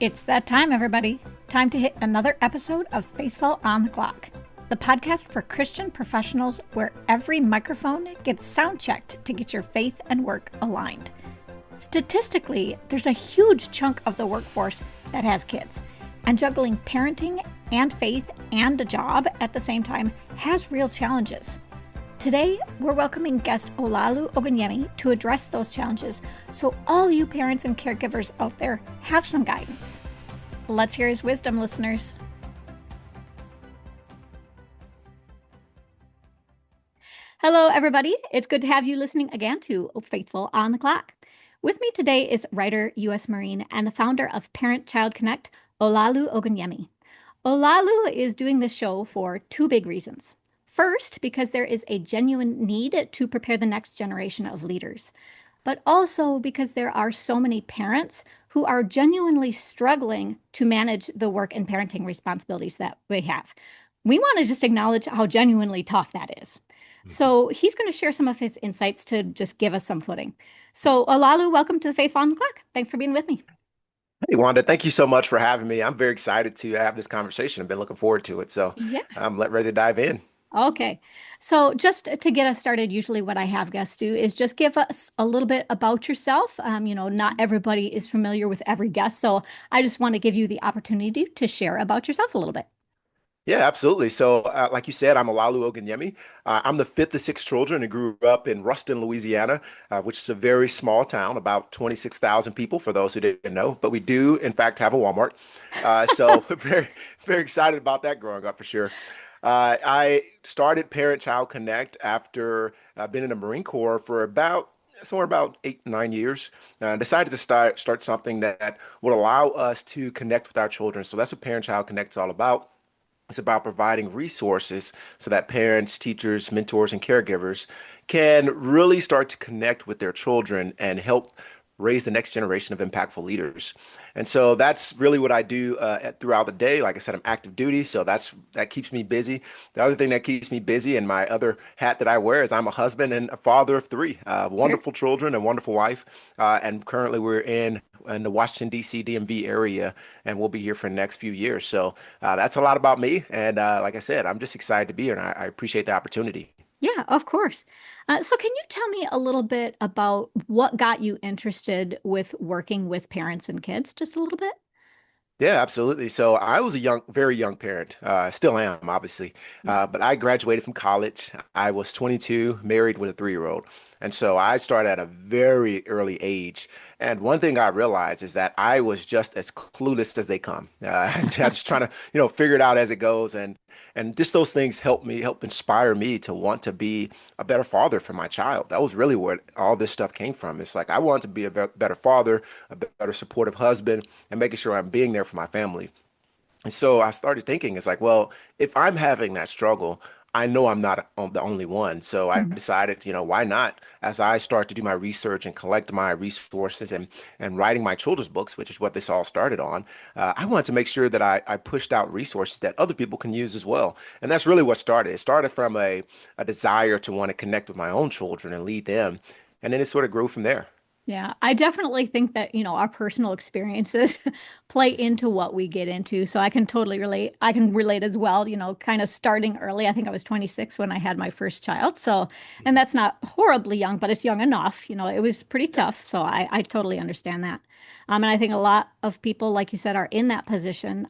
It's that time, everybody. Time to hit another episode of Faithful on the Clock, the podcast for Christian professionals where every microphone gets sound checked to get your faith and work aligned. Statistically, there's a huge chunk of the workforce that has kids, and juggling parenting and faith and a job at the same time has real challenges. Today, we're welcoming guest Olaolu Ogunyemi to address those challenges so all you parents and caregivers out there have some guidance. Let's hear his wisdom, listeners. Hello, everybody. It's good to have you listening again to Faithful on the Clock. With me today is writer, U.S. Marine, and the founder of Parent-Child Connect, Olaolu Ogunyemi. Olaolu is doing this show for two big reasons. First, because there is a genuine need to prepare the next generation of leaders, but also because there are so many parents who are genuinely struggling to manage the work and parenting responsibilities that we have. We want to just acknowledge how genuinely tough that is. So he's going to share some of his insights to just give us some footing. So Olaolu, welcome to the Faithful on the Clock. Thanks for being with me. Hey, Wanda, thank you so much for having me. I'm very excited to have this conversation. I've been looking forward to it. So Yeah. I'm ready to dive in. Okay. So just to get us started, usually what I have guests do is just give us a little bit about yourself. Not everybody is familiar with every guest, so I just want to give you the opportunity to share about yourself a little bit. Yeah, absolutely. So, like you said, I'm Olaolu Ogunyemi. I'm the fifth of six children and grew up in Ruston, Louisiana, which is a very small town, about 26,000 people for those who didn't know. But we do, in fact, have a Walmart. So very, very excited about that growing up for sure. I started Parent-Child Connect after being in the Marine Corps for somewhere about 8, 9 years. Decided to start something that would allow us to connect with our children. So that's what Parent-Child Connect is all about. It's about providing resources so that parents, teachers, mentors, and caregivers can really start to connect with their children and help raise the next generation of impactful leaders. And so that's really what I do throughout the day. Like I said, I'm active duty, so that keeps me busy. The other thing that keeps me busy, and my other hat that I wear, is I'm a husband and a father of three, Sure. wonderful children and wonderful wife. And currently we're in the Washington, D.C., DMV area, and we'll be here for the next few years. So that's a lot about me. And like I said, I'm just excited to be here, and I appreciate the opportunity. Yeah, of course. So can you tell me a little bit about what got you interested with working with parents and kids? Just a little bit? Yeah, absolutely. So I was a very young parent. Still am, obviously. But I graduated from college. I was 22, married with a 3-year-old. And so I started at a very early age. And one thing I realized is that I was just as clueless as they come. And I'm just trying to, figure it out as it goes. And just those things help inspire me to want to be a better father for my child. That was really where all this stuff came from. It's like I want to be a better father, a better supportive husband, and making sure I'm being there for my family. And so I started thinking, it's like, well, if I'm having that struggle, I know I'm not the only one. So I Mhm. decided, why not? As I start to do my research and collect my resources and writing my children's books, which is what this all started on, I wanted to make sure that I pushed out resources that other people can use as well. And that's really what started. It started from a desire to want to connect with my own children and lead them. And then it sort of grew from there. Yeah, I definitely think that, our personal experiences play into what we get into. So I can totally relate. I can relate as well, kind of starting early. I think I was 26 when I had my first child. So, and that's not horribly young, but it's young enough. It was pretty Yeah. tough. So I totally understand that. And I think a lot of people, like you said, are in that position.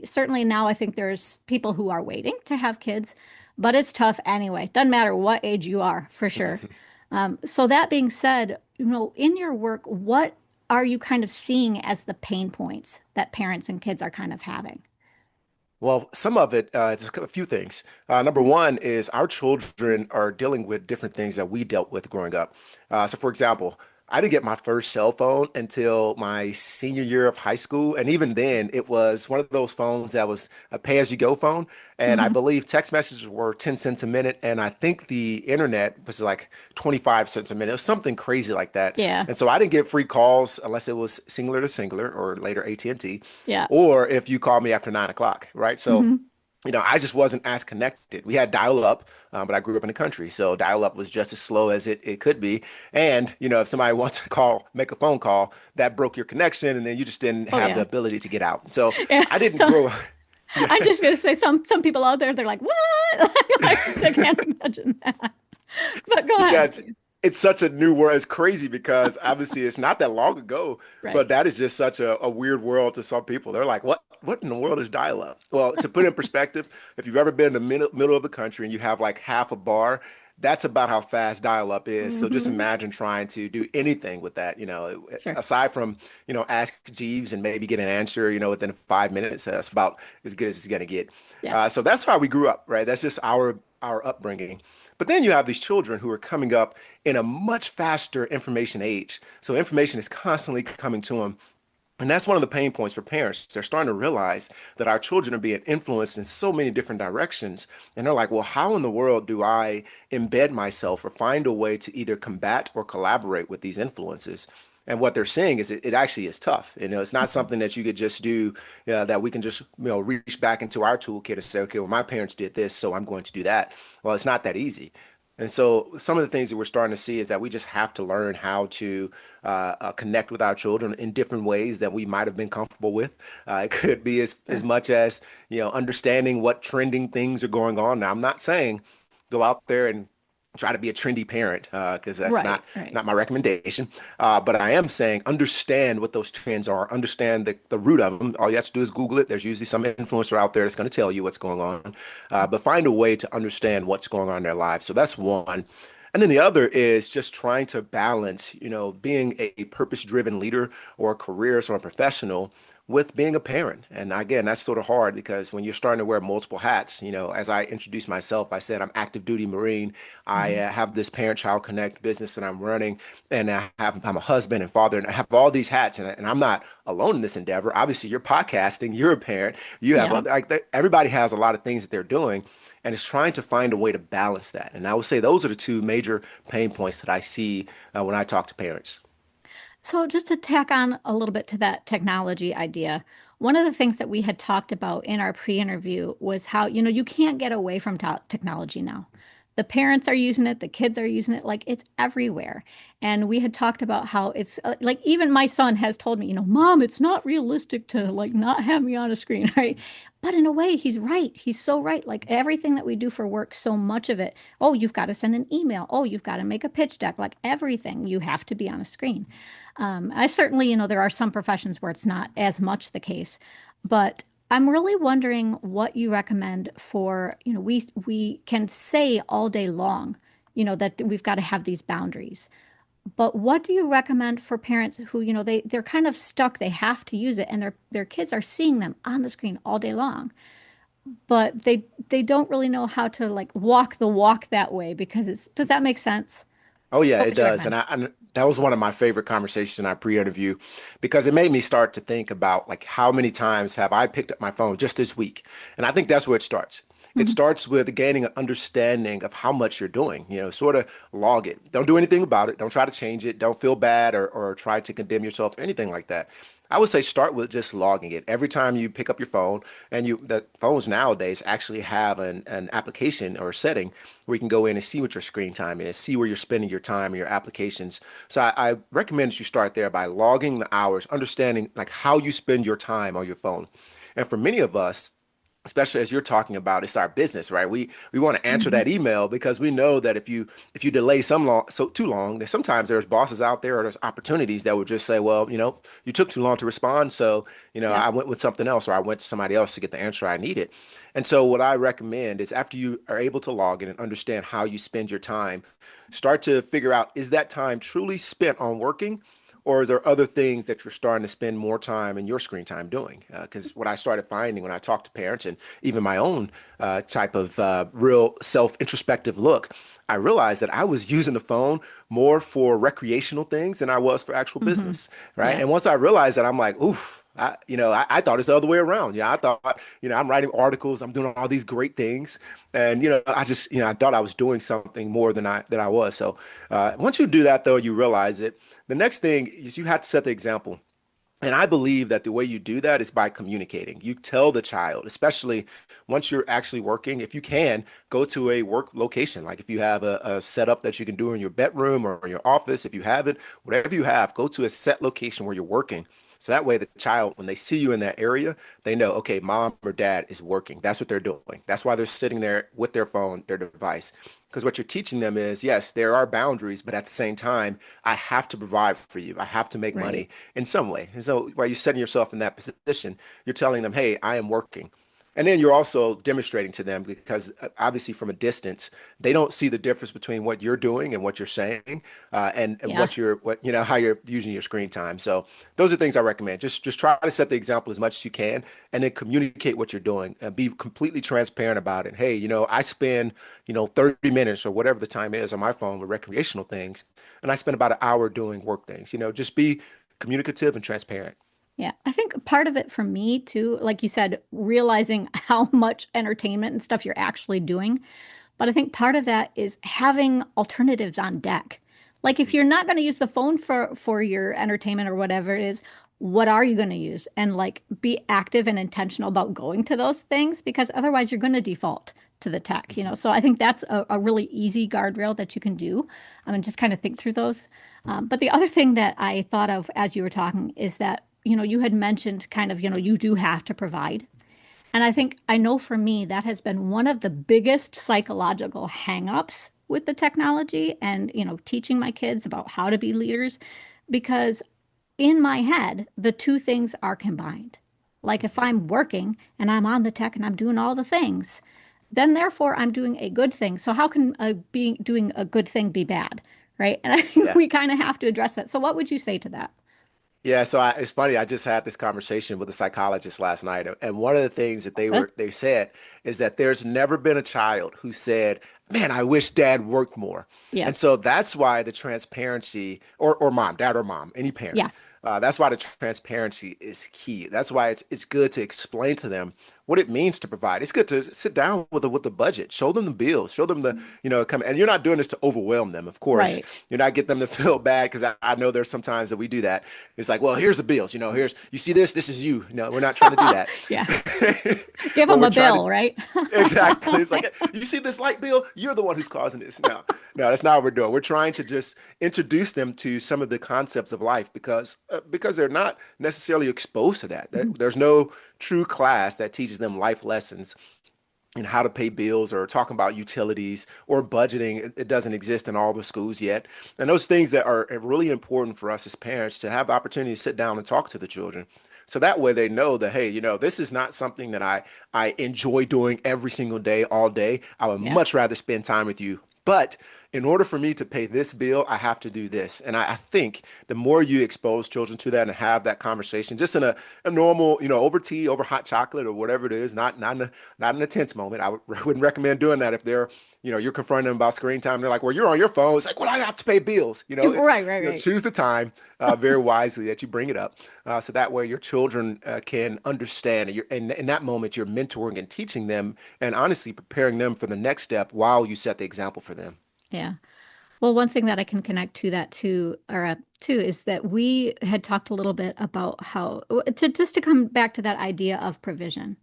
Certainly now I think there's people who are waiting to have kids, but it's tough anyway. Doesn't matter what age you are, for sure. So that being said, in your work, what are you kind of seeing as the pain points that parents and kids are kind of having? Well, some of it, it's a few things. Number one is our children are dealing with different things that we dealt with growing up. So, for example, I didn't get my first cell phone until my senior year of high school. And even then, it was one of those phones that was a pay-as-you-go phone. And I Hmm. believe text messages were 10 cents a minute. And I think the internet was like 25 cents a minute. It was something crazy like that. Yeah. And so I didn't get free calls unless it was singular to singular or later AT&T, Yeah. or if you call me after 9 o'clock, right? So Hmm. I just wasn't as connected. We had dial-up, but I grew up in the country, so dial-up was just as slow as it could be. And, if somebody wants to make a phone call, that broke your connection, and then you just didn't Oh have the yeah. ability to get out. So Yeah. I didn't So grow. Yeah, I'm just gonna say some people out there, they're like, what? Like, I can't imagine that. But go yeah, ahead, it's please. it's such a new world. It's crazy because obviously it's not that long ago, but Right. that is just such a weird world to some people. They're like, what in the world is dial-up? Well, to put it in perspective, if you've ever been in the middle of the country and you have like half a bar, that's about how fast dial-up is. So just Hmm. imagine trying to do anything with that, Sure. aside from, ask Jeeves and maybe get an answer, within 5 minutes. That's about as good as it's going to get. Yeah. So that's how we grew up, right? That's just our upbringing. But then you have these children who are coming up in a much faster information age. So information is constantly coming to them. And that's one of the pain points for parents. They're starting to realize that our children are being influenced in so many different directions. And they're like, well, how in the world do I embed myself or find a way to either combat or collaborate with these influences? And what they're saying is it actually is tough. It's not Mhm. something that you could just do, that we can just, reach back into our toolkit and say, okay, well, my parents did this, so I'm going to do that. Well, it's not that easy. And so some of the things that we're starting to see is that we just have to learn how to connect with our children in different ways that we might have been comfortable with. It could be as Sure. much as, understanding what trending things are going on. Now, I'm not saying go out there and try to be a trendy parent because that's Right. not Right. not my recommendation. But I am saying understand what those trends are, understand the root of them. All you have to do is Google it. There's usually some influencer out there that's going to tell you what's going on. But find a way to understand what's going on in their lives. So that's one. And then the other is just trying to balance, being a purpose-driven leader or a careerist or a professional with being a parent. And again, that's sort of hard because when you're starting to wear multiple hats, as I introduced myself, I said I'm active duty Marine. I Hmm. have this parent-child connect business that I'm running, and I'm a husband and father, and I have all these hats, and I'm not alone in this endeavor. Obviously, you're podcasting, you're a parent, you have Yeah. everybody has a lot of things that they're doing. And it's trying to find a way to balance that. And I would say those are the two major pain points that I see when I talk to parents. So, just to tack on a little bit to that technology idea, one of the things that we had talked about in our pre-interview was how, you can't get away from technology now. The parents are using it, the kids are using it, like it's everywhere. And we had talked about how it's like even my son has told me, Mom, it's not realistic to like not have me on a screen, right? But in a way, he's right. He's so right. Like everything that we do for work, so much of it, oh, you've got to send an email. Oh, you've got to make a pitch deck. Like everything, you have to be on a screen. I certainly, there are some professions where it's not as much the case, but I'm really wondering what you recommend for, we can say all day long, that we've got to have these boundaries. But what do you recommend for parents who, they're kind of stuck, they have to use it and their kids are seeing them on the screen all day long, but they don't really know how to like walk the walk that way because does that make sense? Oh yeah, What it would you does. And recommend? that was one of my favorite conversations in our pre-interview because it made me start to think about like how many times have I picked up my phone just this week? And I think that's where it starts. It Mhm. starts with gaining an understanding of how much you're doing, sort of log it. Don't do anything about it. Don't try to change it. Don't feel bad or try to condemn yourself or anything like that. I would say start with just logging it. Every time you pick up your phone, and the phones nowadays actually have an application or a setting where you can go in and see what your screen time is, see where you're spending your time and your applications. So I recommend that you start there by logging the hours, understanding like how you spend your time on your phone. And for many of us, especially as you're talking about, it's our business, right? We want to answer Mhm. that email because we know that if you delay too long, that sometimes there's bosses out there or there's opportunities that would just say, well, you took too long to respond, so Yep. I went with something else or I went to somebody else to get the answer I needed. And so what I recommend is after you are able to log in and understand how you spend your time, start to figure out, is that time truly spent on working? Or is there other things that you're starting to spend more time in your screen time doing? Because what I started finding when I talked to parents and even my own type of real self-introspective look, I realized that I was using the phone more for recreational things than I was for actual Hmm. business, right? Yeah. And once I realized that, I'm like, oof. I thought it's the other way around. I thought, I'm writing articles, I'm doing all these great things, and I just, I thought I was doing something more than I was. So once you do that, though, you realize it. The next thing is you have to set the example. And I believe that the way you do that is by communicating. You tell the child, especially once you're actually working, if you can, go to a work location. Like if you have a setup that you can do in your bedroom or in your office, if you have it, whatever you have, go to a set location where you're working. So that way, the child, when they see you in that area, they know, okay, mom or dad is working. That's what they're doing. That's why they're sitting there with their phone, their device. Because what you're teaching them is, yes, there are boundaries, but at the same time, I have to provide for you. I have to make Right. money in some way. And so while you're setting yourself in that position, you're telling them, hey, I am working. And then you're also demonstrating to them because obviously from a distance, they don't see the difference between what you're doing and what you're saying, and Yeah. how you're using your screen time. So those are things I recommend. Just try to set the example as much as you can, and then communicate what you're doing and be completely transparent about it. Hey, I spend 30 minutes or whatever the time is on my phone with recreational things, and I spend about an hour doing work things. Just be communicative and transparent. Yeah, I think part of it for me too, like you said, realizing how much entertainment and stuff you're actually doing. But I think part of that is having alternatives on deck. Like if you're not going to use the phone for your entertainment or whatever it is, what are you going to use? And like be active and intentional about going to those things because otherwise you're going to default to the tech, you know. Mhm. So I think that's a really easy guardrail that you can do. And just kind of think through those. But the other thing that I thought of as you were talking is that, you had mentioned kind of, you do have to provide. And I know for me, that has been one of the biggest psychological hangups with the technology and, teaching my kids about how to be leaders, because in my head, the two things are combined. Like if I'm working and I'm on the tech and I'm doing all the things, then therefore I'm doing a good thing. So how can being doing a good thing be bad? Right. And I think Yeah. we kind of have to address that. So what would you say to that? Yeah, it's funny. I just had this conversation with a psychologist last night, and one of the things that Good. they said is that there's never been a child who said, "Man, I wish dad worked more." Yeah. And so that's why the transparency, or mom, dad or mom, any parent, Yeah. that's why the transparency is key. That's why it's good to explain to them what it means to provide. It's good to sit down with the budget, show them the bills, show them come. And you're not doing this to overwhelm them, of course. Right. You're not getting them to feel bad because I know there's sometimes that we do that. It's like, well, here's the bills. Here's you see this. This is you. No, we're not trying to do that. Yeah. Give What them we're a trying to bill, right? exactly. It's like, you see this light bill? You're the one who's causing this. No, no, that's not what we're doing. We're trying to just introduce them to some of the concepts of life because they're not necessarily exposed to that. There's no true class that teaches them life lessons and how to pay bills or talking about utilities or budgeting. It doesn't exist in all the schools yet. And those things that are really important for us as parents to have the opportunity to sit down and talk to the children. So that way they know that, hey, this is not something that I enjoy doing every single day, all day. I would Yeah. much rather spend time with you. But in order for me to pay this bill, I have to do this. And I think the more you expose children to that and have that conversation, just in a normal, over tea, over hot chocolate or whatever it is, not in a tense moment. Wouldn't recommend doing that if you're confronting them about screen time. They're like, well, you're on your phone. It's like, well, I have to pay bills. Right, right, right. Choose the time very wisely that you bring it up, so that way your children can understand. And in that moment, you're mentoring and teaching them, and honestly preparing them for the next step while you set the example for them. Yeah. Well, one thing that I can connect to that too, or too, is that we had talked a little bit about how to just to come back to that idea of provision,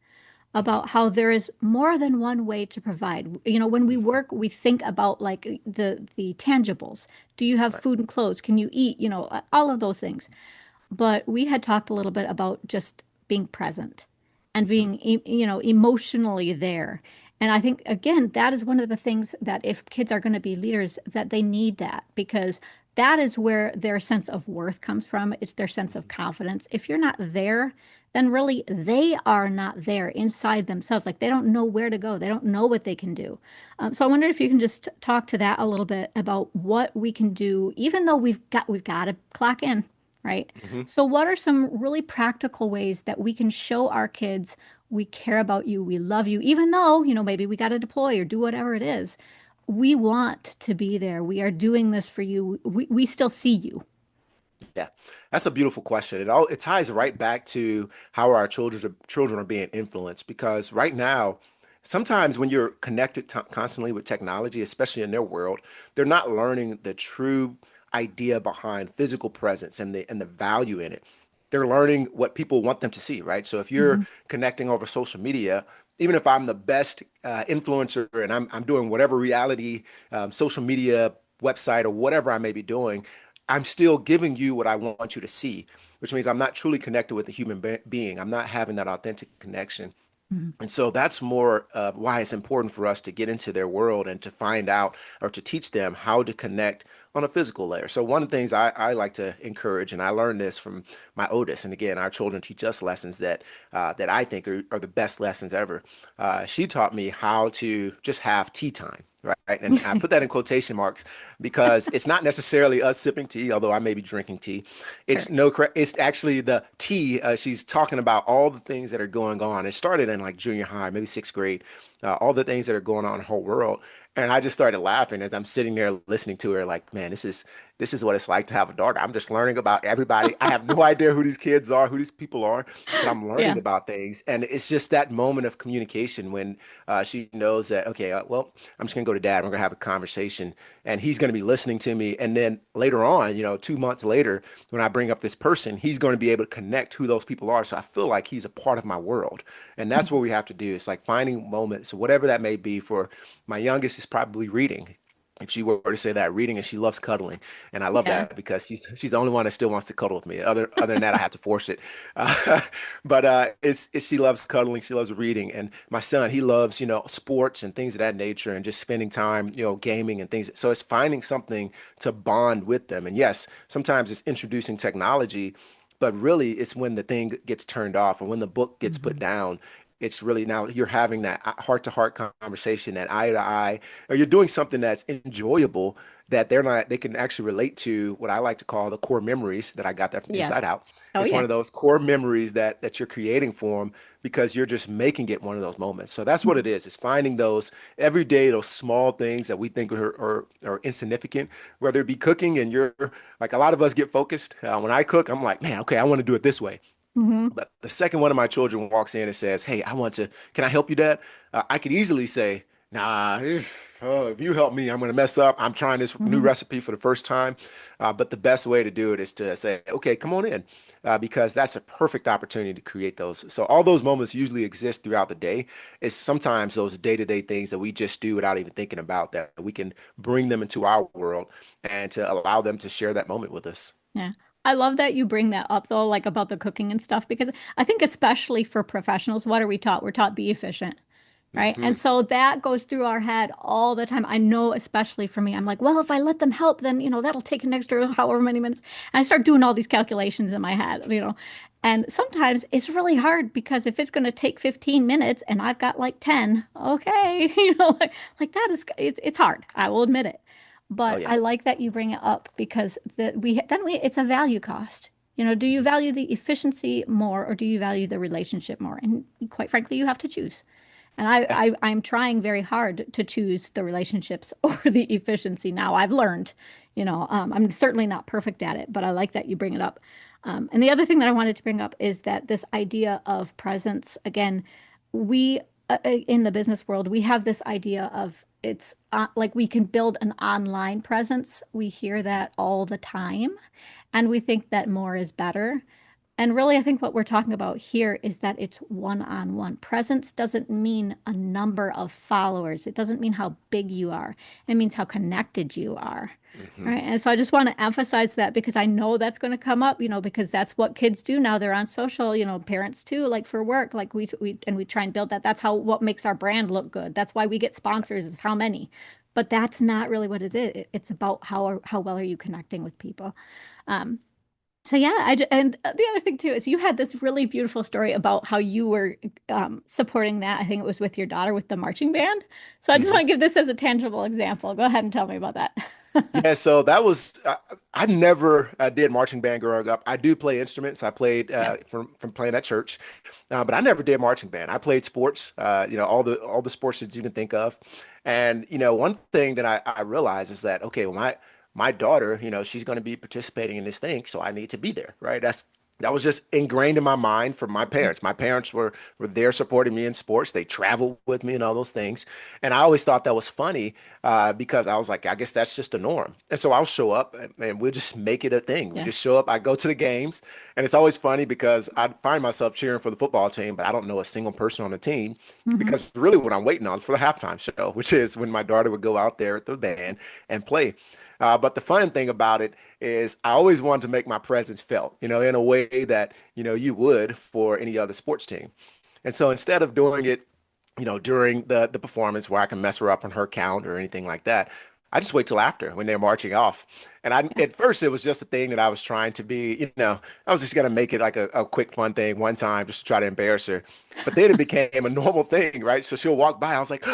Mhm. about how there is more than one way to provide. When we Mhm. work, we think about like the tangibles. Do you have Right. food and clothes? Can you eat? All of those things. But we had talked a little bit about just being present and Mhm. being, emotionally there. And I think, again, that is one of the things that if kids are going to be leaders, that they need that because that is where their sense of worth comes from. It's their sense of Mhm. confidence. If you're not there, then really they are not there inside themselves. Like they don't know where to go. They don't know what they can do. So I wonder if you can just talk to that a little bit about what we can do, even though we've got to clock in, right? Mhm. So, what are some really practical ways that we can show our kids we care about you, we love you, even though, maybe we got to deploy or do whatever it is? We want to be there. We are doing this for you. We still see you. Yeah, that's a beautiful question. It ties right back to how our children are being influenced because right now, sometimes when you're connected constantly with technology, especially in their world, they're not learning the true idea behind physical presence and the value in it. they're learning what people want them to see, right? So if you're Hmm. connecting over social media, even if I'm the best influencer and I'm doing whatever reality social media website or whatever I may be doing, I'm still giving you what I want you to see, which means I'm not truly connected with the human being. I'm not having that authentic connection. Hmm. And so that's more why it's important for us to get into their world and to find out or to teach them how to connect on a physical layer. So one of the things I like to encourage, and I learned this from my oldest, and again, our children teach us lessons that I think are the best lessons ever. She taught me how to just have tea time. Right. And I put that in quotation marks because it's not necessarily us sipping tea, although I may be drinking tea. Sure. It's actually the tea. She's talking about all the things that are going on. It started in like junior high, maybe sixth grade, all the things that are going on in the whole world. And I just started laughing as I'm sitting there listening to her, like, man, this is what it's like to have a daughter. I'm just learning about everybody. I have no idea who these kids are, who these people are, but I'm learning Yeah. about things. And it's just that moment of communication when she knows that, okay, well, I'm just gonna go to dad. We're gonna have a conversation, and he's gonna be listening to me. And then later on, 2 months later, when I bring up this person, he's going to be able to connect who those people are. So I feel like he's a part of my world. And that's what we have to do. It's like finding moments, whatever that may be. For my youngest is probably reading. If she were to say that, reading, and she loves cuddling, and I love Yeah. that because she's the only one that still wants to cuddle with me. Other than that, I have to force it. But it's she loves cuddling, she loves reading, and my son he loves sports and things of that nature, and just spending time gaming and things. So it's finding something to bond with them. And yes, sometimes it's introducing technology, but really it's when the thing gets turned off and when the book gets put Hmm. down. It's really now you're having that heart to heart conversation, that eye to eye, or you're doing something that's enjoyable that they can actually relate to what I like to call the core memories that I got that from Yes. Inside Out. Oh, It's yeah. one of those core memories that you're creating for them because you're just making it one of those moments. So that's what it is. It's finding those every day, those small things that we think are insignificant, whether it be cooking and you're like a lot of us get focused. When I cook, I'm like, man, okay, I want to do it this way. Hmm. But the second one of my children walks in and says, "Hey, can I help you, Dad?" I could easily say, "Nah, if you help me, I'm going to mess up. I'm trying this new Hmm. recipe for the first time." But the best way to do it is to say, "Okay, come on in," because that's a perfect opportunity to create those. So all those moments usually exist throughout the day. It's sometimes those day-to-day things that we just do without even thinking about that we can bring them into our world and to allow them to share that moment with us. Yeah. I love that you bring that up though, like about the cooking and stuff, because I think especially for professionals, what are we taught? We're taught be efficient, right? Hmm. And so that goes through our head all the time. I know, especially for me, I'm like, well, if I let them help, then, that'll take an extra however many minutes. And I start doing all these calculations in my head. And sometimes it's really hard because if it's going to take 15 minutes and I've got like 10, okay, like that is, it's hard. I will admit it. Oh But yeah. I like that you bring it up because it's a value cost. Do you value the efficiency more or do you value the relationship more? And quite frankly, you have to choose. And I'm trying very hard to choose the relationships over the efficiency now. I've learned, I'm certainly not perfect at it, but I like that you bring it up. And the other thing that I wanted to bring up is that this idea of presence, again, we in the business world, we have this idea of it's like we can build an online presence. We hear that all the time, and we think that more is better. And really, I think what we're talking about here is that it's one-on-one. Presence doesn't mean a number of followers. It doesn't mean how big you are. It means how connected you are. Hmm. Right. And so I just want to emphasize that because I know that's going to come up, because that's what kids do now. They're on social, parents too, like for work, like we try and build that. That's what makes our brand look good. That's why we get sponsors is how many. But that's not really what it is. It's about how well are you connecting with people. Um, so yeah, and the other thing too is you had this really beautiful story about how you were supporting that. I think it was with your daughter with the marching band. So I just Hmm. want to give this as a tangible example. Go ahead and tell me about that. Yeah, so that was I never did marching band growing up. I do play instruments. I played Yeah. from playing at church, but I never did marching band. I played sports, all the sports that you can think of. And one thing that I realized is that okay, well, my daughter, she's going to be participating in this thing, so I need to be there, right? that was just ingrained in my mind from my parents. My parents were there supporting me in sports. They traveled with me and all those things. And I always thought that was funny because I was like, I guess that's just the norm. And so I'll show up and we'll just make it a thing. We Yeah. just show up. I go to the games, and it's always funny because I find myself cheering for the football team, but I don't know a single person on the team Hmm. because really what I'm waiting on is for the halftime show, which is when my daughter would go out there with the band and play. But the fun thing about it is I always wanted to make my presence felt, in a way that, you would for any other sports team. And so instead of doing it, during the performance where I can mess her up on her count or anything like that, I just wait till after when they're marching off. And Yeah. at first it was just a thing that I was trying to be, I was just gonna make it like a quick fun thing one time just to try to embarrass her. But then it became a normal thing, right? So she'll walk by. I was like,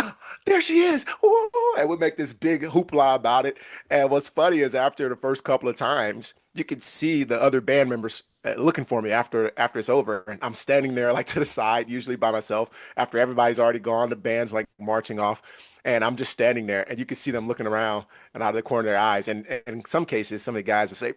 there she is. Ooh, and we make this big hoopla about it. And what's funny is after the first couple of times, you could see the other band members looking for me after it's over, and I'm standing there like to the side, usually by myself. After everybody's already gone, the band's like marching off, and I'm just standing there, and you can see them looking around and out of the corner of their eyes. And in some cases, some of the guys will say,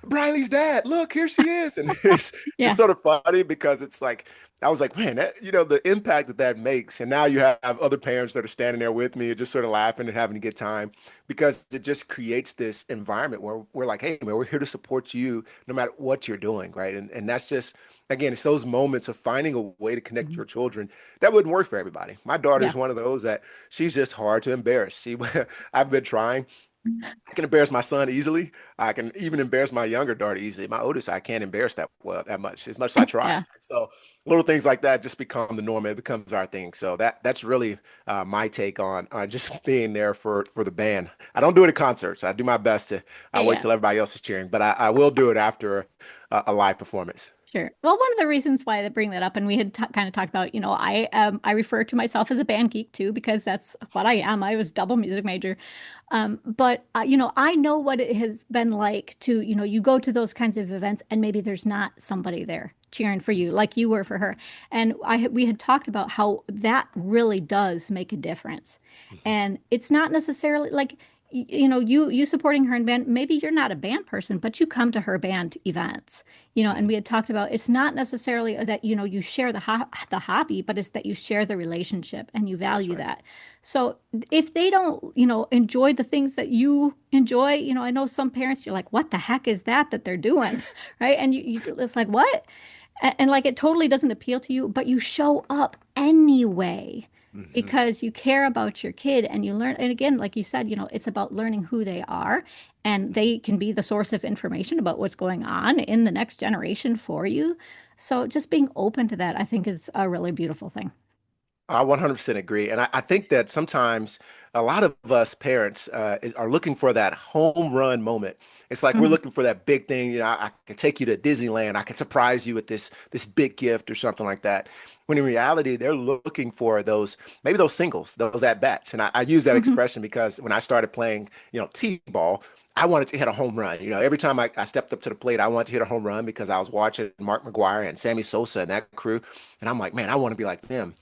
"Briley's dad, look, here she is," and it's Yeah. sort of funny because it's like I was like, man, the impact that that makes. And now you have other parents that are standing there with me, just sort of laughing and having a good time because it just creates this environment where we're like, hey, man, we're here to support you no matter what you're doing, right? And that's just, again, it's those moments of finding a way to connect Mhm. your children that wouldn't work for everybody. My Yeah. daughter's one of those that she's just hard to embarrass. I've been trying. I can embarrass my son easily. I can even embarrass my younger daughter easily. My oldest, I can't embarrass that well that much, as much as I try. Yeah. So little things like that just become the norm. It becomes our thing. So that's really my take on just being there for the band. I don't do it at concerts. I do my best to Yeah. wait Yeah. till everybody else is cheering, but I will do it after a live performance. Sure. Well, one of the reasons why I bring that up, and we had t kind of talked about, I refer to myself as a band geek too because that's what I am. I was double music major, but I know what it has been like to, you go to those kinds of events and maybe there's not somebody there cheering for you like you were for her, and we had talked about how that really does make a difference, Mhm. and it's not necessarily like. You supporting her in band, maybe you're not a band person, but you come to her band events, and Mhm. we had talked about it's not necessarily that, you share the hobby, but it's that you share the relationship and you That's value right. that. So if they don't, enjoy the things that you enjoy, I know some parents, you're like, what the heck is that they're doing? Right? And it's like, what? And like it totally doesn't appeal to you, but you show up anyway Mhm. because you care about your kid and you learn. And again, like you said, it's about learning who they are, and they can be the source of information about what's going on in the next generation for you. So just being open to that, I think, is a really beautiful thing. I 100% agree. And I think that sometimes a lot of us parents are looking for that home run moment. It's like we're Mhm. looking for that big thing. I can take you to Disneyland. I can surprise you with this big gift or something like that. When in reality, they're looking for those, maybe those singles, those at bats. And I use that Mhm. expression because when I started playing, T-ball, I wanted to hit a home run. Every time I stepped up to the plate, I wanted to hit a home run because I was watching Mark McGuire and Sammy Sosa and that crew. And I'm like, man, I want to be like them.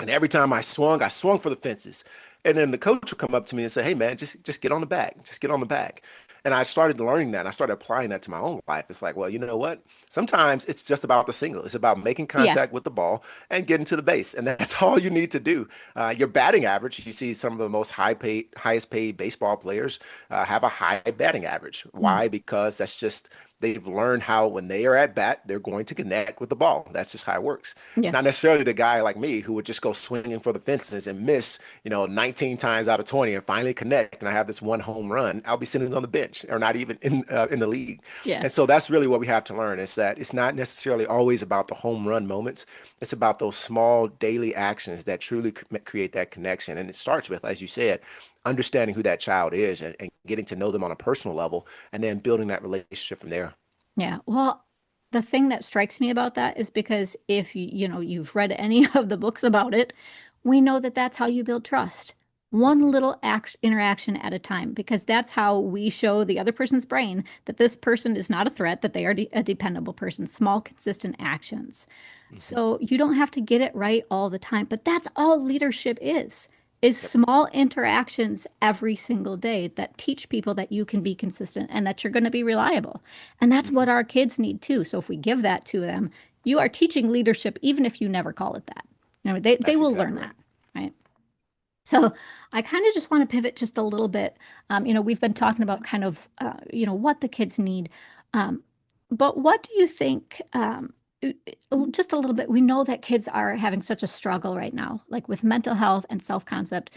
And every time I swung for the fences. And then the coach would come up to me and say, "Hey man, just get on the bag. Just get on the bag." And I started learning that. And I started applying that to my own life. It's like, well, you know what? Sometimes it's just about the single. It's about making Yeah. contact with the ball and getting to the base. And that's all you need to do. Your batting average, you see some of the most highest paid baseball players have a high batting average. Mm. Why? Because that's just they've learned how when they are at bat, they're going to connect with the ball. That's just how it works. It's Yeah. not necessarily the guy like me who would just go swinging for the fences and miss, 19 times out of 20 and finally connect. And I have this one home run. I'll be sitting on the bench or not even in the league. Yeah. And so that's really what we have to learn is that it's not necessarily always about the home run moments. It's about those small daily actions that truly create that connection. And it starts with, as you said, understanding who that child is and getting to know them on a personal level and then building that relationship from there. Yeah. Well, the thing that strikes me about that is because if you've read any of the books about it, we know that that's how you build trust. One little act interaction at a time, because that's how we show the other person's brain that this person is not a threat, that they are a dependable person. Small, consistent actions. Mhm. So you don't have to get it right all the time, but that's all leadership is. is Yep. small interactions every single day that teach people that you can be consistent and that you're going to be reliable. And that's Hmm. what our kids need too. So if we give that to them, you are teaching leadership, even if you never call it that. They That's will learn exactly right. that, right? So I kind of just want to pivot just a little bit. We've been Mhm. talking about kind of, what the kids need. Um, but what do you think, just a little bit, we know that kids are having such a struggle right now, like with mental health and self-concept.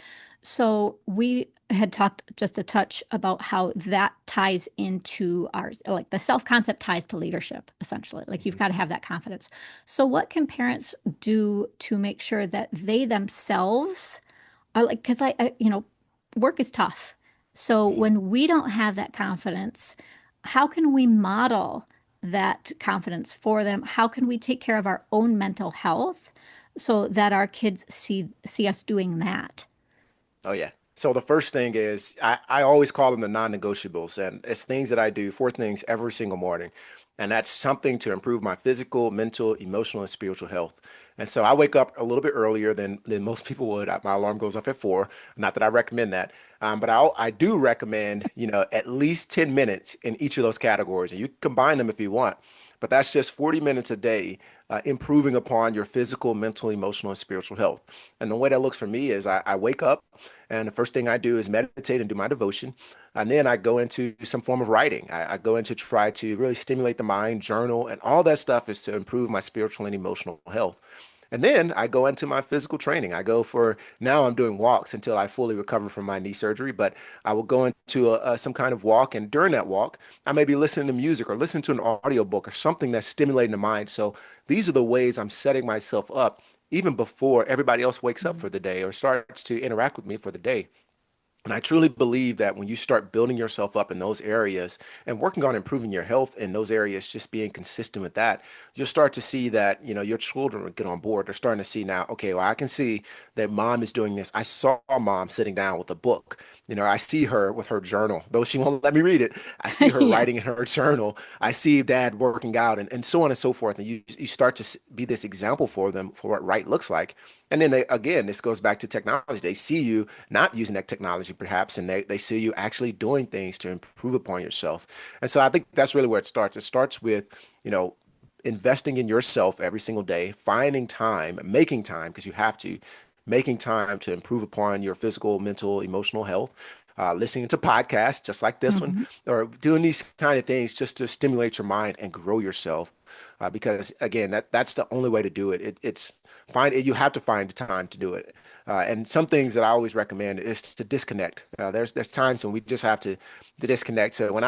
So we had talked just a touch about how that ties into ours, like the self-concept ties to leadership, essentially. Like you've Mhm. got to have that confidence. So what can parents do to make sure that they themselves are like, because work is tough. So Mhm. when we don't have that confidence, how can we model that confidence for them? How can we take care of our own mental health so that our kids see us doing that? Oh yeah. So the first thing is I always call them the non-negotiables, and it's things that I do, four things every single morning. And that's something to improve my physical, mental, emotional, and spiritual health. And so I wake up a little bit earlier than most people would. My alarm goes off at 4. Not that I recommend that, but I do recommend, at least 10 minutes in each of those categories. And you can combine them if you want, but that's just 40 minutes a day, improving upon your physical, mental, emotional, and spiritual health. And the way that looks for me is I wake up, and the first thing I do is meditate and do my devotion. And then I go into some form of writing. I go into try to really stimulate the mind, journal, and all that stuff is to improve my spiritual and emotional health. And then I go into my physical training. I go for now I'm doing walks until I fully recover from my knee surgery, but I will go into some kind of walk. And during that walk, I may be listening to music or listening to an audiobook or something that's stimulating the mind. So these are the ways I'm setting myself up even before everybody else wakes up Mhm. for the day or starts to interact with me for the day. And I truly believe that when you start building yourself up in those areas and working on improving your health in those areas, just being consistent with that, you'll start to see that, your children will get on board. They're starting to see now, okay, well, I can see that mom is doing this. I saw mom sitting down with a book. I see her with her journal, though she won't let me read it. I see her Yeah. writing in her journal. I see dad working out and so on and so forth. And you start to be this example for them for what right looks like. And then again, this goes back to technology. They see you not using that technology perhaps, and they see you actually doing things to improve upon yourself. And so I think that's really where it starts. It starts with, you know, investing in yourself every single day, finding time, making time, because you have to, making time to improve upon your physical, mental, emotional health. Listening to podcasts just like this one, Hmm. or doing these kind of things just to stimulate your mind and grow yourself. Because again, that's the only way to do it. It's find it. You have to find the time to do it. And some things that I always recommend is to disconnect. There's times when we just have to disconnect. So when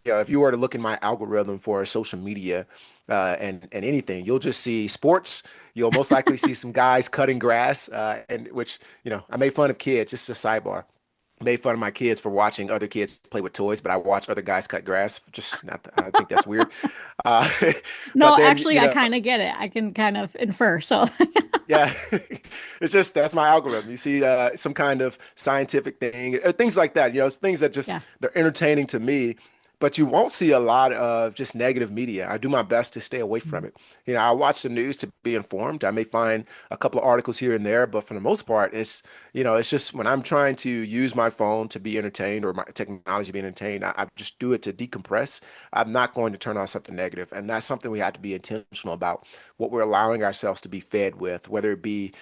if you were to look in my algorithm for social media, and anything, you'll just see sports. You'll most likely see some guys cutting grass, and which I made fun of kids. Just a sidebar. Made fun of my kids for watching other kids play with toys, but I watch other guys cut grass. Just not, I think that's weird. Uh, but No, then, actually, I kind of get it. I can kind of infer. So, yeah, it's just that's my algorithm. You see some kind of scientific thing, things like that. It's things that just yeah. they're entertaining to me, but you won't see a lot of just negative media. I do my best to stay away from Mhm. it. I watch the news to be informed. I may find a couple of articles here and there, but for the most part, it's just when I'm trying to use my phone to be entertained or my technology being entertained, I just do it to decompress. I'm not going to turn on something negative, and that's something we have to be intentional about what we're allowing ourselves to be fed with, whether it be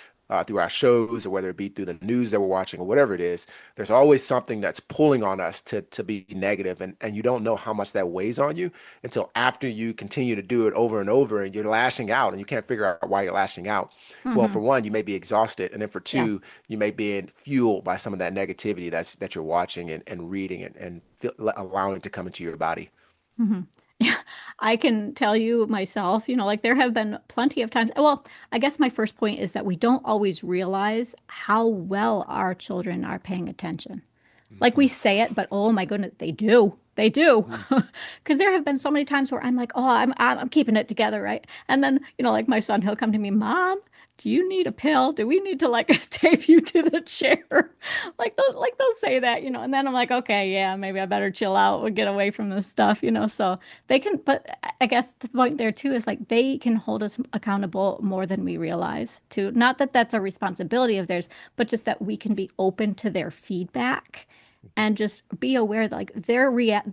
through our shows or whether it be through the news that we're watching or whatever it is. There's always something that's pulling on us to be negative, and you don't know how much that weighs on you until after you continue to do it over and over and you're lashing out and you can't figure out why you're lashing out. Well, Hmm. for one, you may be exhausted, and then for Yeah. two, you may be fueled by some of that negativity that you're watching and reading and allowing to come into your body. Hmm. Yeah, I can tell you myself, like there have been plenty of times. Well, I guess my first point is that we don't always realize how well our children are paying attention. Like we Mhm. say it, but oh my goodness, they do. They do. Mhm. Because there have been so many times where I'm like, oh, I'm keeping it together, right? And then, like my son, he'll come to me, Mom, do you need a pill? Do we need to like tape you to the chair? They'll say that, and then I'm like, okay, yeah, maybe I better chill out or get away from this stuff. So they can, but I guess the point there too is like they can hold us accountable more than we realize too. Not that that's a responsibility of theirs, but just that we can be open to their feedback and just be aware that like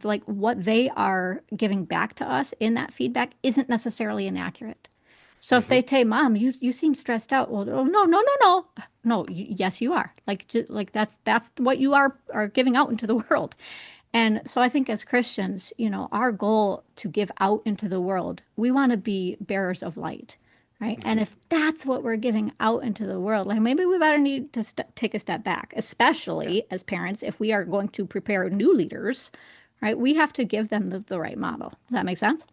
like what they are giving back to us in that feedback isn't necessarily inaccurate. So if Hmm. they say, "Mom, you seem stressed out," well, oh, no, no, no, no, no. Yes, you are. Like that's what you are giving out into the world. And so I think as Christians, our goal to give out into the world, we want to be bearers of light, right? And Hmm. if that's what we're giving out into the world, like maybe we better need to take a step back, Yeah. especially as parents, if we are going to prepare new leaders, right? We have to give them the right model. Does that make sense?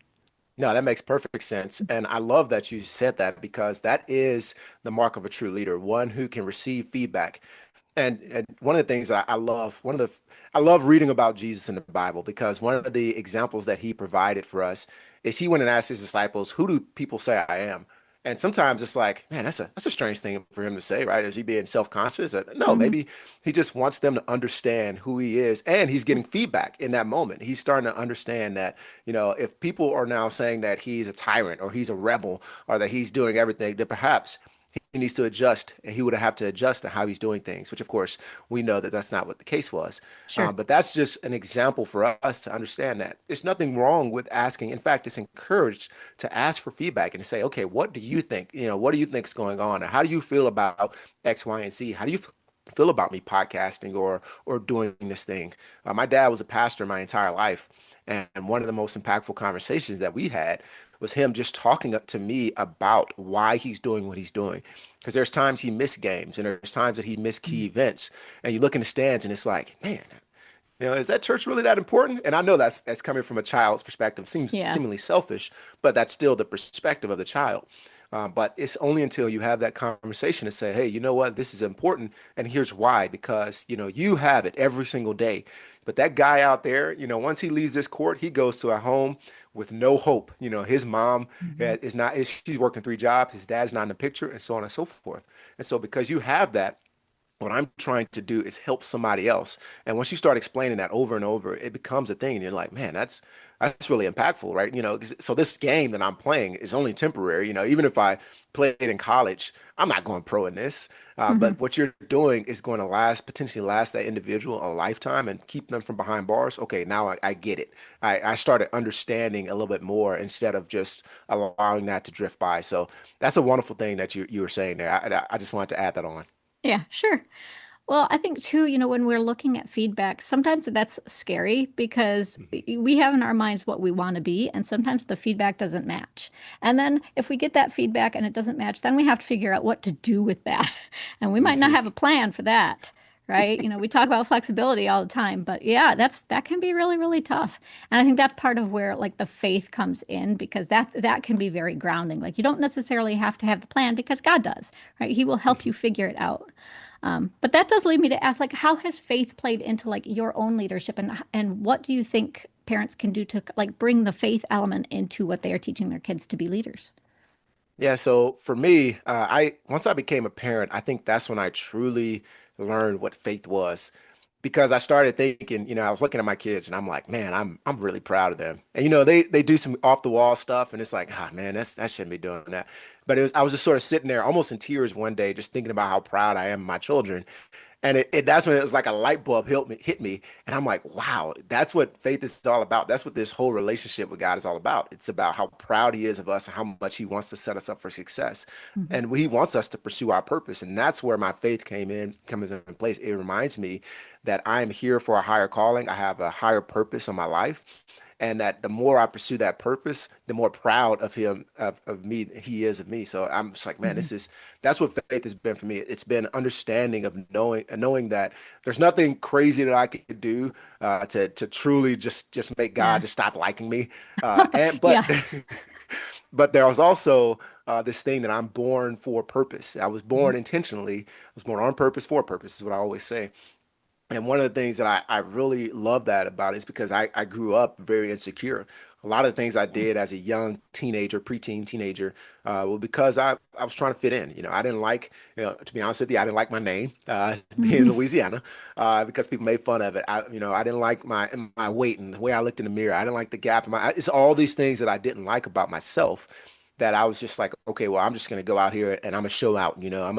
No, that makes perfect sense. And I love that you said that because that is the mark of a true leader, one who can receive feedback. And one of the things I love, I love reading about Jesus in the Bible because one of the examples that he provided for us is he went and asked his disciples, "Who do people say I am?" And sometimes it's like, man, that's a strange thing for him to say, right? Is he being self-conscious? No, Hmm. maybe he just wants them to understand who he is, and he's getting feedback in that moment. He's starting to understand that, if people are now saying that he's a tyrant or he's a rebel or that he's doing everything, that perhaps he needs to adjust and he would have to adjust to how he's doing things, which of course we know that that's not what the case was. Sure. But that's just an example for us to understand that there's nothing wrong with asking. In fact, it's encouraged to ask for feedback and to say, okay, what do you think? What do you think is going on? Or how do you feel about X, Y, and Z? How do you feel about me podcasting or doing this thing? My dad was a pastor my entire life. And one of the most impactful conversations that we had was him just talking up to me about why he's doing what he's doing. Because there's times he missed games and there's times that he missed key events. And you look in the stands and it's like, man, is that church really that important? And I know that's coming from a child's perspective, seems Yeah. seemingly selfish, but that's still the perspective of the child. But it's only until you have that conversation to say, hey, you know what, this is important, and here's why. Because you have it every single day, but that guy out there, once he leaves this court, he goes to a home with no hope. His mom Mhm. is not is she's working three jobs, his dad's not in the picture, and so on and so forth. And so because you have that, what I'm trying to do is help somebody else. And once you start explaining that over and over, it becomes a thing. And you're like, man, that's really impactful, right? So this game that I'm playing is only temporary. Even if I played in college, I'm not going pro in this. Mhm. But what you're doing is going to potentially last that individual a lifetime and keep them from behind bars. Okay, now I get it. I started understanding a little bit more instead of just allowing that to drift by. So that's a wonderful thing that you were saying there. I just wanted to add that on. Yeah, sure. Well, I think too, when we're looking at feedback, sometimes that's scary because Mhm. we have in our minds what we want to be, and sometimes the feedback doesn't match. And then if we get that feedback and it doesn't match, then we have to figure out what to do with that. And we might not Mhm. have a plan for that, right? We talk about flexibility all the time, but yeah, that can be really, really tough. And I think that's part of where like the faith comes in because that can be very grounding. Like you don't necessarily have to have the plan because God does, right? He will help you figure it out. But that does lead me to ask, like, how has faith played into like your own leadership, and what do you think parents can do to like bring the faith element into what they are teaching their kids to be leaders? Yeah, so for me, I once I became a parent, I think that's when I truly learned what faith was. Because I started thinking, I was looking at my kids and I'm like, man, I'm really proud of them. And they do some off the wall stuff and it's like, ah man, that shouldn't be doing that. But I was just sort of sitting there almost in tears one day, just thinking about how proud I am of my children. And that's when it was like a light bulb hit me. And I'm like, wow, that's what faith is all about. That's what this whole relationship with God is all about. It's about how proud he is of us and how much he wants to set us up for success. Mhm. And he wants us to pursue our purpose. And that's where my faith comes in place. It reminds me that I am here for a higher calling. I have a higher purpose in my life. And that the more I pursue that purpose, the more proud of him, of me, he is of me. So I'm just like, man, Mhm. that's what faith has been for me. It's been understanding of knowing that there's nothing crazy that I could do to truly just make God Yeah. just stop liking me. And but Yeah. but there was also this thing that I'm born for purpose. I was Mhm. born intentionally. I was born on purpose for purpose is what I always say. And one of the things that I really love that about it is because I grew up very insecure. A lot of the things I Yeah. did as a young teenager, preteen teenager, well, because I was trying to fit in. I didn't like, to be honest with you, I didn't like my name, being in Mhm. Louisiana, because people made fun of it. I didn't like my weight and the way I looked in the mirror. I didn't like the gap in my, it's all these things that I didn't like about myself that I was just like, okay, well, I'm just going to go out here and I'm gonna show out. I'm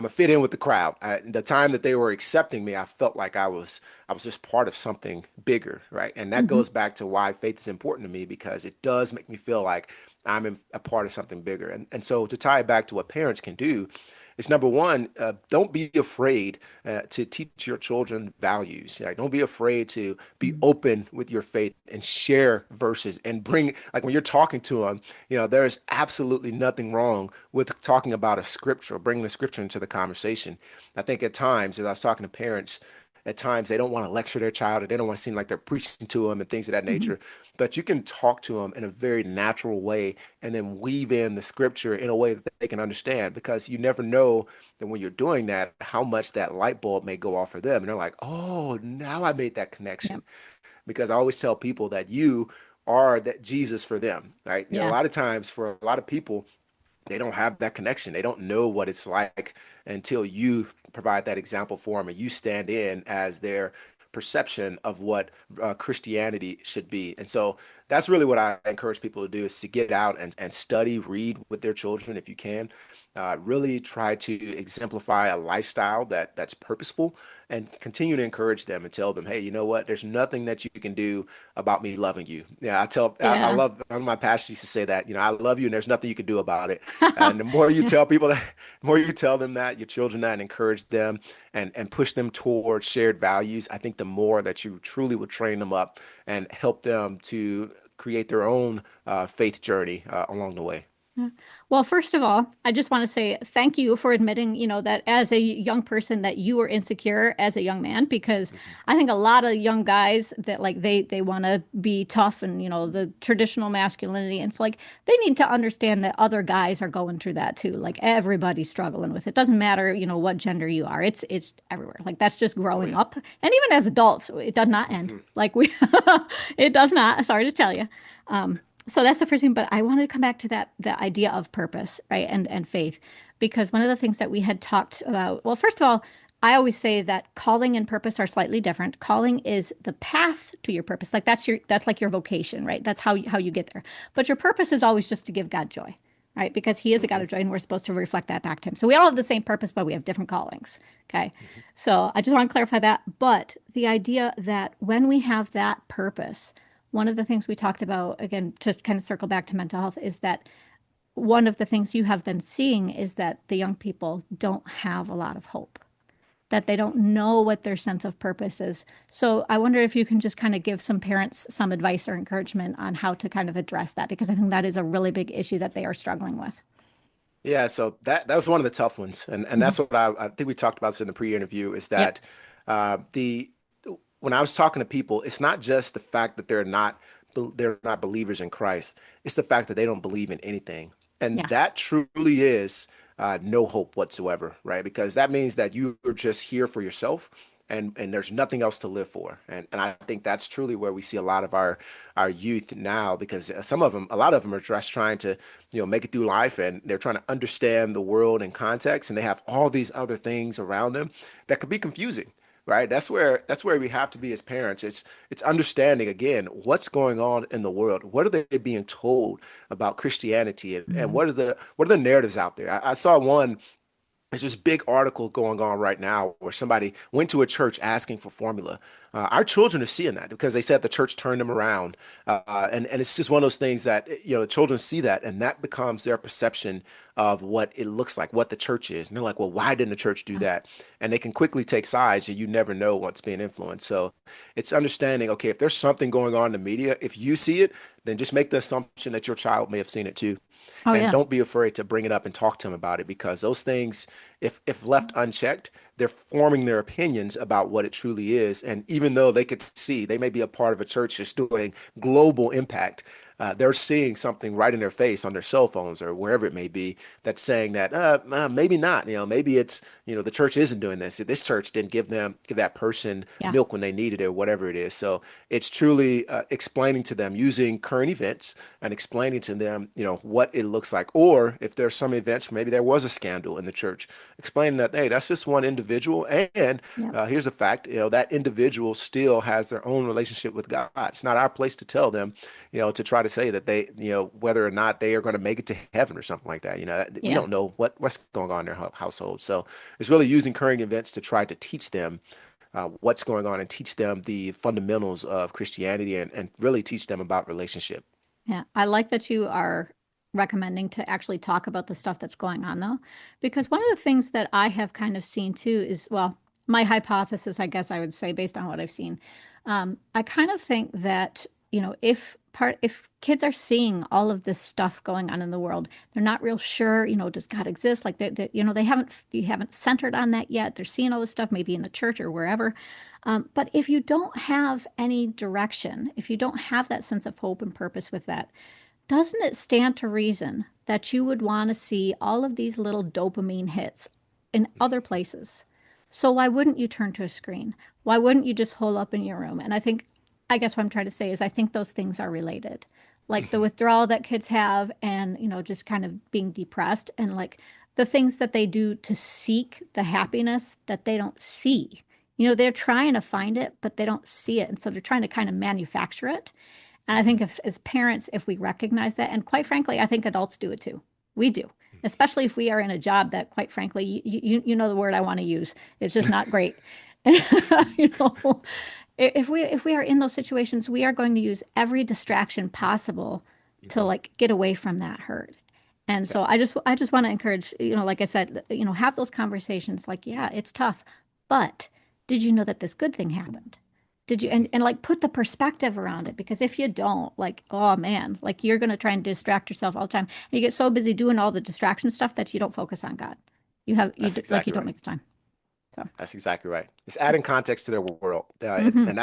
a fit in with the crowd. The time that they were accepting me, I felt like I was just part of something bigger, right? And that Mhm. goes back to why faith is important to me because it does make me feel like a part of something bigger. And so to tie it back to what parents can do is number one, don't be afraid to teach your children values. Like, don't be afraid to be Mhm. open with your faith and share verses and bring, like when you're talking to them, there's absolutely nothing wrong with talking about a scripture or bringing the scripture into the conversation. I think at times, as I was talking to parents, at times they don't want to lecture their child or they don't want to seem like they're preaching to them and things of that Mhm. nature. But you can talk to them in a very natural way and then weave in the scripture in a way that they can understand because you never know that when you're doing that, how much that light bulb may go off for them. And they're like, oh, now I made that Yeah. connection. Because I always tell people that you are that Jesus for them, right? A Yeah. lot of times for a lot of people, they don't have that connection. They don't know what it's like until you provide that example for them and you stand in as their perception of what Christianity should be. And so that's really what I encourage people to do is to get out and study, read with their children if you can. Really try to exemplify a lifestyle that's purposeful and continue to encourage them and tell them, hey, you know what? There's nothing that you can do about me loving you. Yeah, I Yeah. love, one of my pastors used to say that, I love you and there's nothing you can do about it. And the more you tell people that, the more you tell them that, your children that, and encourage them and push them towards shared values, I think the more that you truly will train them up and help them to create their own faith journey along the way. Yeah. Well, first of all, I just want to say thank you for admitting, that as a young person that you were insecure as a young man, because Mhm. I think a lot of young guys that like they want to be tough and, the traditional masculinity. And it's like they need to understand that other guys are going through that too. Like everybody's struggling with it. Doesn't matter, what gender you are. It's everywhere. Like that's just Oh growing yeah. up. And even as adults, it does not end. Hmm. Like we it does not. Sorry to tell you. So that's the first thing, but I wanted to come back to that the idea of purpose, right? And faith, because one of the things that we had talked about, well, first of all, I always say that calling and purpose are slightly different. Calling is the path to your purpose. Like that's like your vocation, right? That's how you get there. But your purpose is always just to give God joy, right? Because he is a God Hmm. of joy and we're supposed to reflect that back to him. So we all have the same purpose, but we have different callings. Okay. Hmm. So I just want to clarify that. But the idea that when we have that purpose, one of the things we talked about, again, to kind of circle back to mental health, is that one of the things you have been seeing is that the young people don't have a lot of hope, that they don't know what their sense of purpose is. So I wonder if you can just kind of give some parents some advice or encouragement on how to kind of address that, because I think that is a really big issue that they are struggling with. Yeah, so that was one of the tough ones, and Mhm. that's what I think we talked about this in the pre-interview is Yep. that the when I was talking to people, it's not just the fact that they're not believers in Christ. It's the fact that they don't believe in anything, and Yeah. that truly is no hope whatsoever, right? Because that means that you are just here for yourself. And there's nothing else to live for. And I think that's truly where we see a lot of our youth now, because a lot of them are just trying to make it through life and they're trying to understand the world in context and they have all these other things around them that could be confusing, right? That's where we have to be as parents. It's understanding again what's going on in the world. What are they being told about Christianity and Mhm. what are the narratives out there? I saw one. There's this big article going on right now where somebody went to a church asking for formula. Our children are seeing that because they said the church turned them around, and it's just one of those things that the children see that, and that becomes their perception of what it looks like, what the church is, and they're like, well, why didn't the church do that? And they can quickly take sides, and you never know what's being influenced. So it's understanding, okay, if there's something going on in the media, if you see it, then just make the assumption that your child may have seen it too. Oh, And yeah. don't be afraid to bring it up and talk to them about it because those things, if left unchecked, they're forming their opinions about what it truly is. And even though they could see they may be a part of a church that's doing global impact, they're seeing something right in their face on their cell phones or wherever it may be that's saying that maybe not. Maybe it's the church isn't doing this. This church didn't give that person Yeah. milk when they needed it or whatever it is. So it's truly explaining to them using current events and explaining to them, what it looks like. Or if there's some events, maybe there was a scandal in the church, explaining that, hey, that's just one individual. And Yeah. here's the fact, that individual still has their own relationship with God. It's not our place to tell them, to try to say that they, whether or not they are going to make it to heaven or something like that. We Yeah. don't know what's going on in their household. So it's really using current events to try to teach them what's going on and teach them the fundamentals of Christianity and really teach them about relationship. Yeah, I like that you are recommending to actually talk about the stuff that's going on, though, because one of the things that I have kind of seen too is, well, my hypothesis, I guess I would say, based on what I've seen, I kind of think that, if kids are seeing all of this stuff going on in the world, they're not real sure, does God exist? Like you haven't centered on that yet. They're seeing all this stuff, maybe in the church or wherever. But if you don't have any direction, if you don't have that sense of hope and purpose with that, doesn't it stand to reason that you would want to see all of these little dopamine hits in other places? So why wouldn't you turn to a screen? Why wouldn't you just hole up in your room? And I guess what I'm trying to say is I think those things are related. Like the Mhm. withdrawal that kids have and, just kind of being depressed and like the things that they do to seek the happiness that they don't see. They're trying to find it, but they don't see it. And so they're trying to kind of manufacture it. And I think if, as parents, if we recognize that, and quite frankly, I think adults do it too. We do, especially if we are in a job that, quite frankly, you know the word I want to use. It's just not great. You know, if we are in those situations, we are going to use every distraction possible to Mhm. like get away from that hurt. And Yeah. so I just want to encourage, like I said, have those conversations like, yeah, it's tough, but did you know that this good thing happened? Did you Mhm. and like put the perspective around it? Because if you don't, like, oh man, like you're gonna try and distract yourself all the time. And you get so busy doing all the distraction stuff that you don't focus on God. That's You exactly don't right. make the time. So, That's exactly right. It's adding context to their world, hmm. and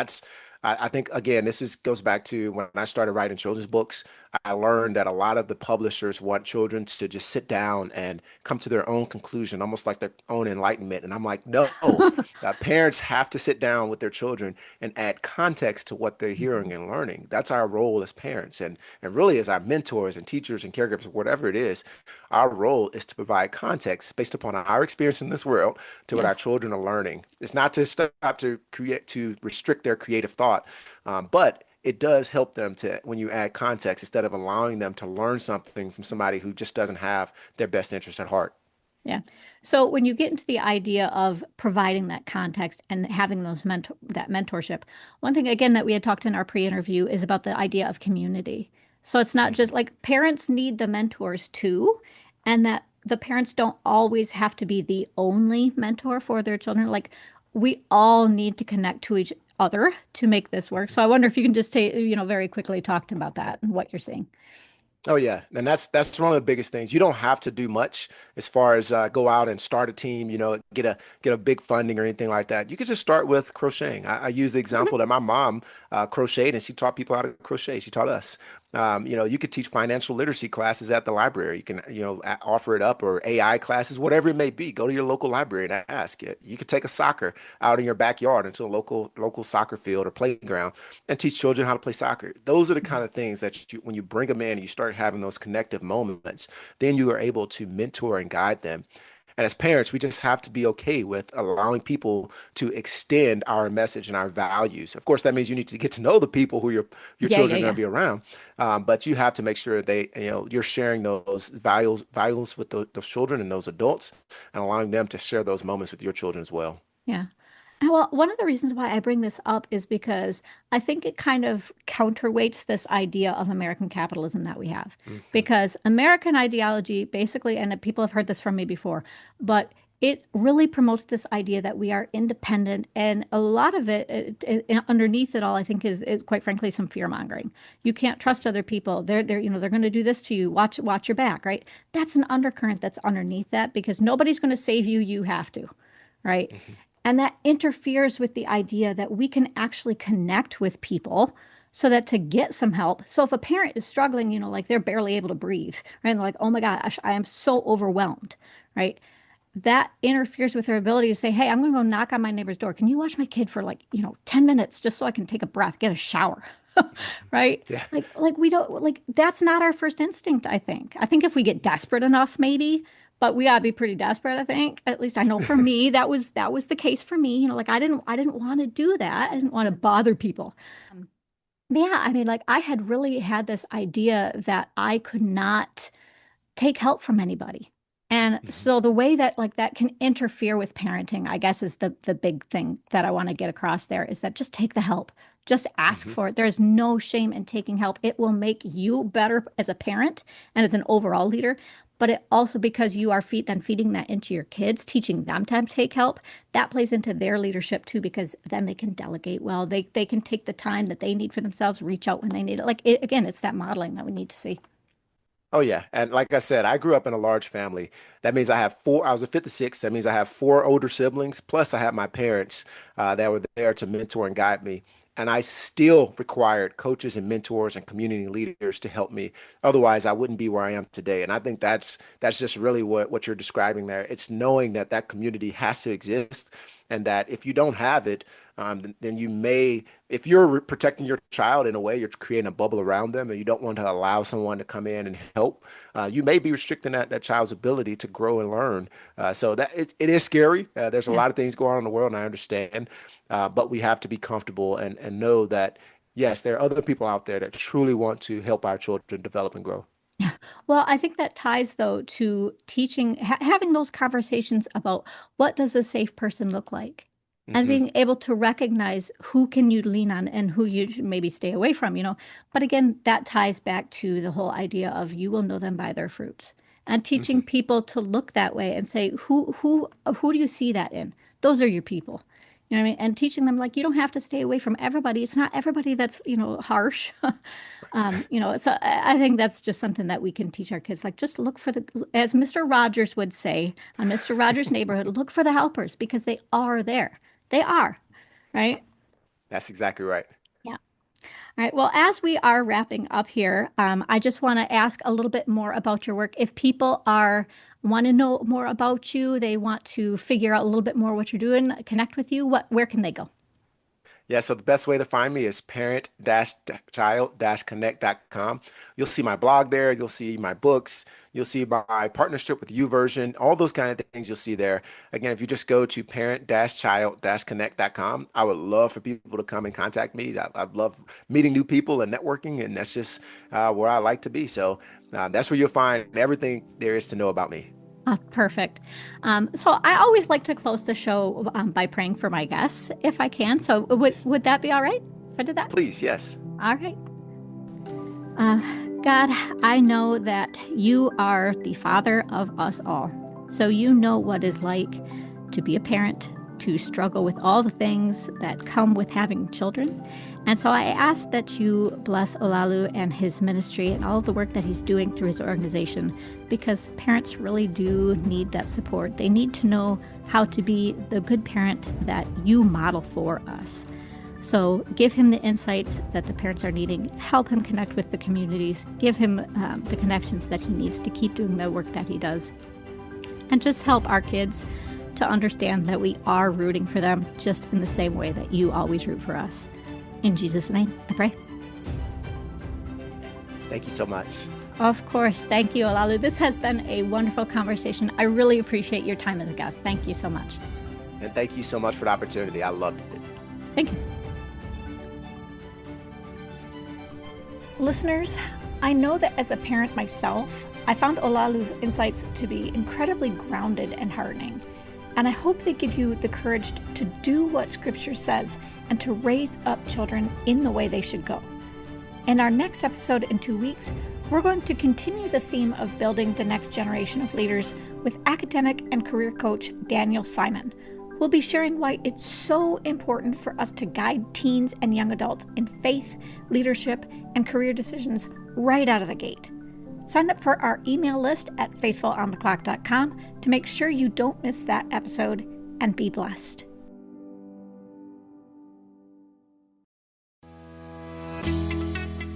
I think again, this is goes back to when I started writing children's books. I learned that a lot of the publishers want children to just sit down and come to their own conclusion, almost like their own enlightenment. And I'm like, no, parents have to sit down with their children and add context to what they're hearing and learning. That's our role as parents, and really as our mentors and teachers and caregivers, whatever it is. Our role is to provide context based upon our experience in this world to what our Yes. children are learning. It's not to stop to restrict their creative thought, but it does help them to when you add context instead of allowing them to learn something from somebody who just doesn't have their best interest at heart. Yeah. So when you get into the idea of providing that context and having that mentorship, one thing again that we had talked in our pre-interview is about the idea of community. So it's not just Mhm. like parents need the mentors too, and that the parents don't always have to be the only mentor for their children. Like we all need to connect to each other to make this work. So I wonder if you can just take, very quickly talk about that and what you're seeing. Oh yeah, and that's one of the biggest things. You don't have to do much as far as go out and start a team, get a big funding or anything like that. You could just start with crocheting. I use the example that my mom crocheted, and she taught people how to crochet. She taught us. You could teach financial literacy classes at the library. You can, offer it up or AI classes, whatever it may be. Go to your local library and ask it. You could take a soccer out in your backyard into a local soccer field or playground and teach children how to play soccer. Those are the kind of things that when you bring them in and you start having those connective moments, then you are able to mentor and guide them. And as parents, we just have to be okay with allowing people to extend our message and our values. Of course, that means you need to get to know the people who your Yeah, yeah, children are going to yeah. be around, but you have to make sure you're sharing those values with those children and those adults, and allowing them to share those moments with your children as well. Yeah. Well, one of the reasons why I bring this up is because I think it kind of counterweights this idea of American capitalism that we have. Hmm. Because American ideology basically, and people have heard this from me before, but it really promotes this idea that we are independent. And a lot of underneath it all, I think is quite frankly some fear mongering. You can't trust other people. They're going to do this to you. Watch your back, right? That's an undercurrent that's underneath that because nobody's going to save you. You have to, right? Hmm. And that interferes with the idea that we can actually connect with people so that to get some help. So if a parent is struggling, like they're barely able to breathe, right? And they're like, oh my gosh, I am so overwhelmed, right? That interferes with their ability to say, hey, I'm going to go knock on my neighbor's door. Can you watch my kid for like, 10 minutes just so I can take a breath, get a shower, right? Yeah. Like we don't like that's not our first instinct, I think. I think if we get desperate enough, maybe, but we gotta be pretty desperate, I think. At least I know for me, that was the case for me. Like I didn't want to do that. I didn't want to bother people. But yeah, I mean, like I had really had this idea that I could not take help from anybody. And Mhm. so the way that like that can interfere with parenting, I guess is the big thing that I want to get across there is that just take the help. Just ask Mhm. for it. There's no shame in taking help. It will make you better as a parent and as an overall leader. But it also because you are then feeding that into your kids, teaching them to take help, that plays into their leadership too, because then they can delegate well. They can take the time that they need for themselves, reach out when they need it. Again, it's that modeling that we need to see. Oh yeah, and like I said, I grew up in a large family. That means I have four. I was a fifth of six. That means I have four older siblings. Plus, I have my parents that were there to mentor and guide me. And I still required coaches and mentors and community leaders to help me. Otherwise, I wouldn't be where I am today. And I think that's just really what you're describing there. It's knowing that that community has to exist, and that if you don't have it, then you may, if you're protecting your child in a way, you're creating a bubble around them, and you don't want to allow someone to come in and help. You may be restricting that child's ability to grow and learn. So that it is scary. There's a Yeah. lot of things going on in the world, and I understand. But we have to be comfortable and know that yes, there are other people out there that truly want to help our children develop and grow. Well, I think that ties though to teaching, having those conversations about what does a safe person look like, and Hmm. being able to recognize who can you lean on and who you should maybe stay away from. But again, that ties back to the whole idea of you will know them by their fruits, and teaching Hmm. people to look that way and say, who do you see that in? Those are your people. You know what I mean? And teaching them like you don't have to stay away from everybody. It's not everybody that's, harsh. So I think that's just something that we can teach our kids. Like, just look for as Mr. Rogers would say on Mr. Rogers' Neighborhood, look for the helpers because they are there. They are, right? That's exactly right. Yeah. All right. Well, as we are wrapping up here, I just want to ask a little bit more about your work. If people want to know more about you, they want to figure out a little bit more what you're doing, connect with you, where can they go? Yeah, so the best way to find me is parent-child-connect.com. You'll see my blog there. You'll see my books. You'll see my partnership with YouVersion. All those kind of things you'll see there. Again, if you just go to parent-child-connect.com, I would love for people to come and contact me. I love meeting new people and networking, and that's just where I like to be. So that's where you'll find everything there is to know about me. Perfect. So I always like to close the show by praying for my guests if I can. So Please, would that be all right if I did that? please, yes. All right. Uh, God, I know that you are the father of us all. So you know what it's like to be a parent, to struggle with all the things that come with having children. And so I ask that you bless Olaolu and his ministry and all of the work that he's doing through his organization, because parents really do need that support. They need to know how to be the good parent that you model for us. So give him the insights that the parents are needing, help him connect with the communities, give him the connections that he needs to keep doing the work that he does, and just help our kids to understand that we are rooting for them just in the same way that you always root for us. In Jesus' name, I pray. Thank you so much. Of course. Thank you, Olaolu. This has been a wonderful conversation. I really appreciate your time as a guest. Thank you so much. And thank you so much for the opportunity. I loved it. Thank you. Listeners, I know that as a parent myself, I found Olaolu's insights to be incredibly grounded and heartening. And I hope they give you the courage to do what Scripture says and to raise up children in the way they should go. In our next episode in 2 weeks, we're going to continue the theme of building the next generation of leaders with academic and career coach Daniel Simon. We'll be sharing why it's so important for us to guide teens and young adults in faith, leadership, and career decisions right out of the gate. Sign up for our email list at faithfulontheclock.com to make sure you don't miss that episode, and be blessed.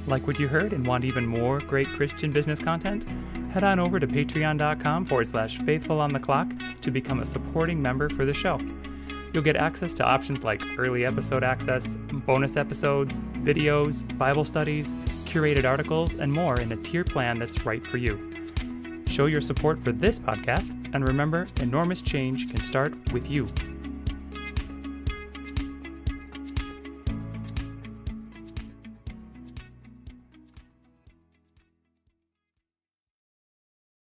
Like what you heard and want even more great Christian business content? Head on over to patreon.com/faithfulonclock to become a supporting member for the show. You'll get access to options like early episode access, bonus episodes, videos, Bible studies, curated articles, and more in a tier plan that's right for you. Show your support for this podcast, and remember, enormous change can start with you.